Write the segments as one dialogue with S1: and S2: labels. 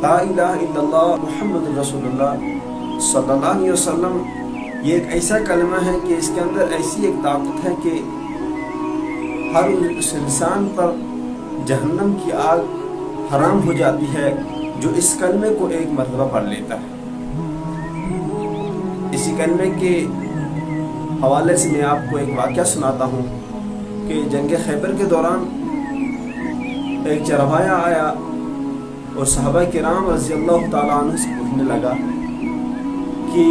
S1: ला इलाहा इल्लल्लाह मुहम्मद रसूलुल्लाह सल्लल्लाहु अलैहि वसल्लम ये एक ऐसा कलमा है कि इसके अंदर ऐसी एक ताकत है कि हर उस इंसान पर जहन्नम की आग हराम हो जाती है जो इस कलमे को एक मरतबा पढ़ लेता है। इसी कलमे के हवाले से मैं आपको एक वाक़या सुनाता हूँ कि जंग खैबर के दौरान एक चरवाया आया और सहाबा किराम रज़ियल्लाहु ताला अन्हु से पूछने लगा कि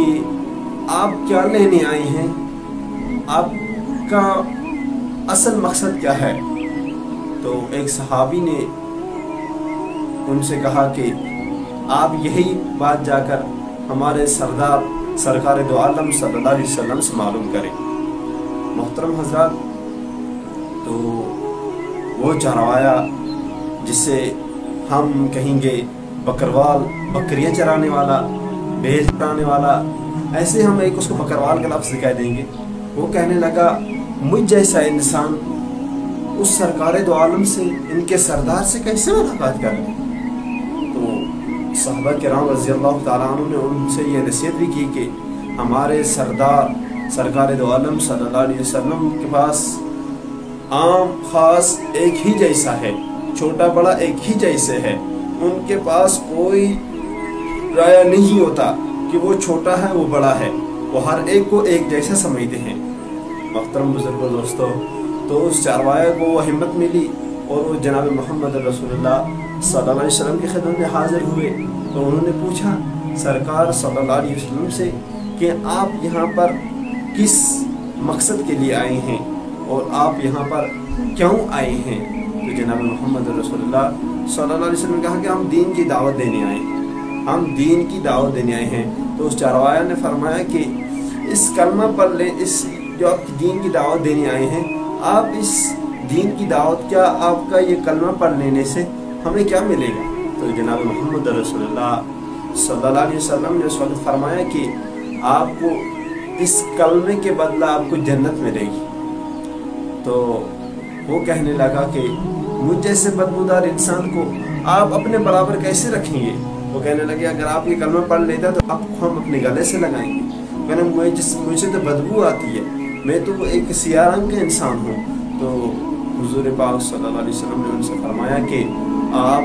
S1: आप क्या लेने आए हैं, आपका असल मकसद क्या है। तो एक सहाबी ने उनसे कहा कि आप यही बात जाकर हमारे सरदार सरकार दो आलम सल्लल्लाहु अलैहि वसल्लम से मालूम करें। मोहतरम हज़रात, तो वो चरवाया जिसे हम कहेंगे बकरवाल, बकरियां चराने वाला, भेड़ चराने वाला, ऐसे हम एक उसको बकरवाल का लफ्ज़ कह देंगे। वो कहने लगा मुझ जैसा इंसान उस सरकार दो आलम से, इनके सरदार से कैसे मुलाकात कर ले। तो सहाबा किराम रज़ियल्लाहु ताला अन्हु ने उनसे ये नसीहत भी की कि हमारे सरदार सरकार दो आलम सल्लल्लाहु अलैहि वसल्लम के पास आम खास एक ही जैसा है, छोटा बड़ा एक ही जैसे है। उनके पास कोई राय नहीं होता कि वो छोटा है वो बड़ा है, वो हर एक को एक जैसा समझते हैं। मोहतरम बुजुर्गों दोस्तों, तो उस चरवाया को वो हिम्मत मिली और वो जनाब मोहम्मद रसूलुल्लाह सल्लल्लाहु अलैहि वसल्लम की खिदमत में हाजिर हुए। तो उन्होंने पूछा सरकार सल्लल्लाहु अलैहि वसल्लम से कि आप यहाँ पर किस मकसद के लिए आए हैं और आप यहाँ पर क्यों आए हैं। तो जनाब मोहम्मद रसूलुल्लाह सल्लल्लाहु अलैहि वसल्लम ने कहा कि हम दीन की दावत देने आए हैं, हम दीन की दावत देने आए हैं। तो उस चरवाया ने फरमाया कि इस कलमा पर ले, इस जो आप दीन की दावत देने आए हैं, आप इस दीन की दावत, क्या आपका ये कलमा पढ़ लेने से हमें क्या मिलेगा। तो जनाब मोहम्मद रसूलुल्लाह सल्लल्लाहु अलैहि वसल्लम ने उस वक्त फरमाया कि आपको इस कलमे के बदला आपको जन्नत मिलेगी। तो वो कहने लगा कि मुझ जैसे बदबूदार इंसान को आप अपने बराबर कैसे रखेंगे। वो कहने लगे अगर आप ये कलमा पढ़ लेता तो आपको हम अपने गले से लगाएंगे। कहने मुझे तो बदबू आती है, मैं तो एक सियाह रंग का इंसान हूँ। तो हुजूर पाक सल्लल्लाहु अलैहि वसल्लम ने उनसे फरमाया कि आप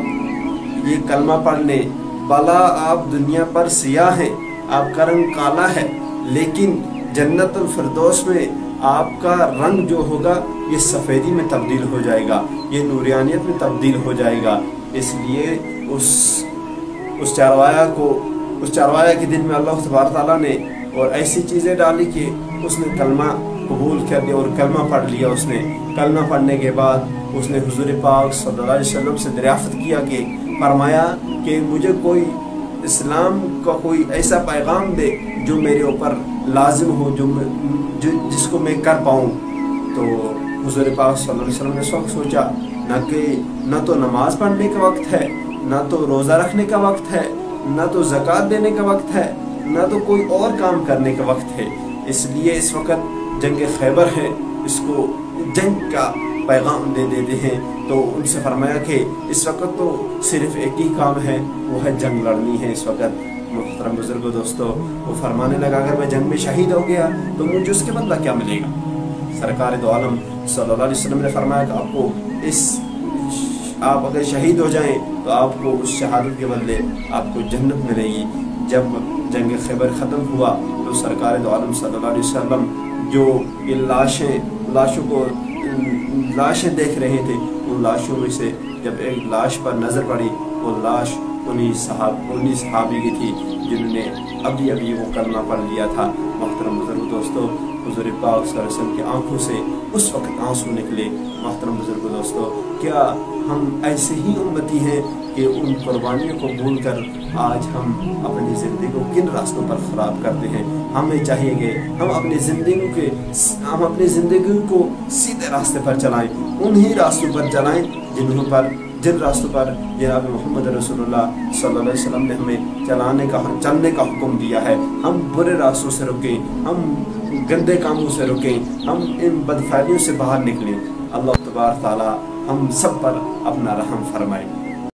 S1: ये कलमा पढ़ लें, भला आप दुनिया पर सियाह हैं, आपका रंग काला है, लेकिन जन्नतुल फिरदौस में आपका रंग जो होगा ये सफ़ेदी में तब्दील हो जाएगा, ये नूरियानियत में तब्दील हो जाएगा। इसलिए उस चरवाया के दिल में अल्लाह तबारक तआला ने और ऐसी चीज़ें डाली कि उसने कलमा कबूल कर लिया और कलमा पढ़ लिया। उसने कलमा पढ़ने के बाद उसने हुजूर पाक सल्लल्लाहु अलैहि वसल्लम से दरियाफ़त किया कि फरमाया कि मुझे कोई इस्लाम का कोई ऐसा पैगाम दे जो मेरे ऊपर लाजिम हो, जिसको मैं कर पाऊँ। तो हुजूर पाक सल्लल्लाहु अलैहि वसल्लम ने इस वक्त सोचा न तो नमाज पढ़ने का वक्त है, न तो रोज़ा रखने का वक्त है, न तो ज़कात देने का वक्त है, न तो कोई और काम करने का वक्त है। इसलिए इस वक्त जंग खैबर है, इसको जंग का पैगाम दे देते हैं। तो उनसे फरमाया कि इस वक्त तो सिर्फ एक ही काम है, वो है जंग लड़नी है। इस वक्त मुहतरम बुजुर्गों दोस्तों, वो फरमाने लगा अगर मैं जंग में शहीद हो गया तो मुझे उसके बदला क्या मिलेगा। सरकार दो आलम सल्लल्लाहु अलैहि वसल्लम ने फरमाया कि आप अगर शहीद हो जाएं तो आपको उस शहादत के बदले आपको जन्नत मिलेगी। जब जंग खैबर ख़त्म हुआ तो सरकार दो आलम सल्लल्लाहु अलैहि वसल्लम जो ये लाशें देख रहे थे, उन लाशों में से जब एक लाश पर नज़र पड़ी, वो लाश उन्हीं सहाबी की थी जिन्होंने अभी वो कलमा पढ़ लिया था। मोहतरम बुजुर्ग दोस्तों, हुजूर पाक सल्लल्लाहु अलैहि वसल्लम की आंखों से उस वक्त आंसू निकले। मोहतरम बुजुर्ग दोस्तों, क्या हम ऐसे ही उम्मती हैं कि उन कुर्बानियों को भूल कर आज हम अपनी ज़िंदगी को किन रास्तों पर ख़राब करते हैं। हमें चाहिए कि हम अपनी ज़िंदगी को सीधे रास्ते पर चलाएं, उन्हीं रास्तों पर चलाएं जिन रास्तों पर जनाब मोहम्मद रसूलुल्लाह सल्लल्लाहु अलैहि वसल्लम ने हमें चलने का हुक्म दिया है। हम बुरे रास्तों से रुकें, हम गंदे कामों से रुकें, हम इन बदफैलियों से बाहर निकलें। अल्लाह तबारक तआला हम सब पर अपना रहम फरमाए।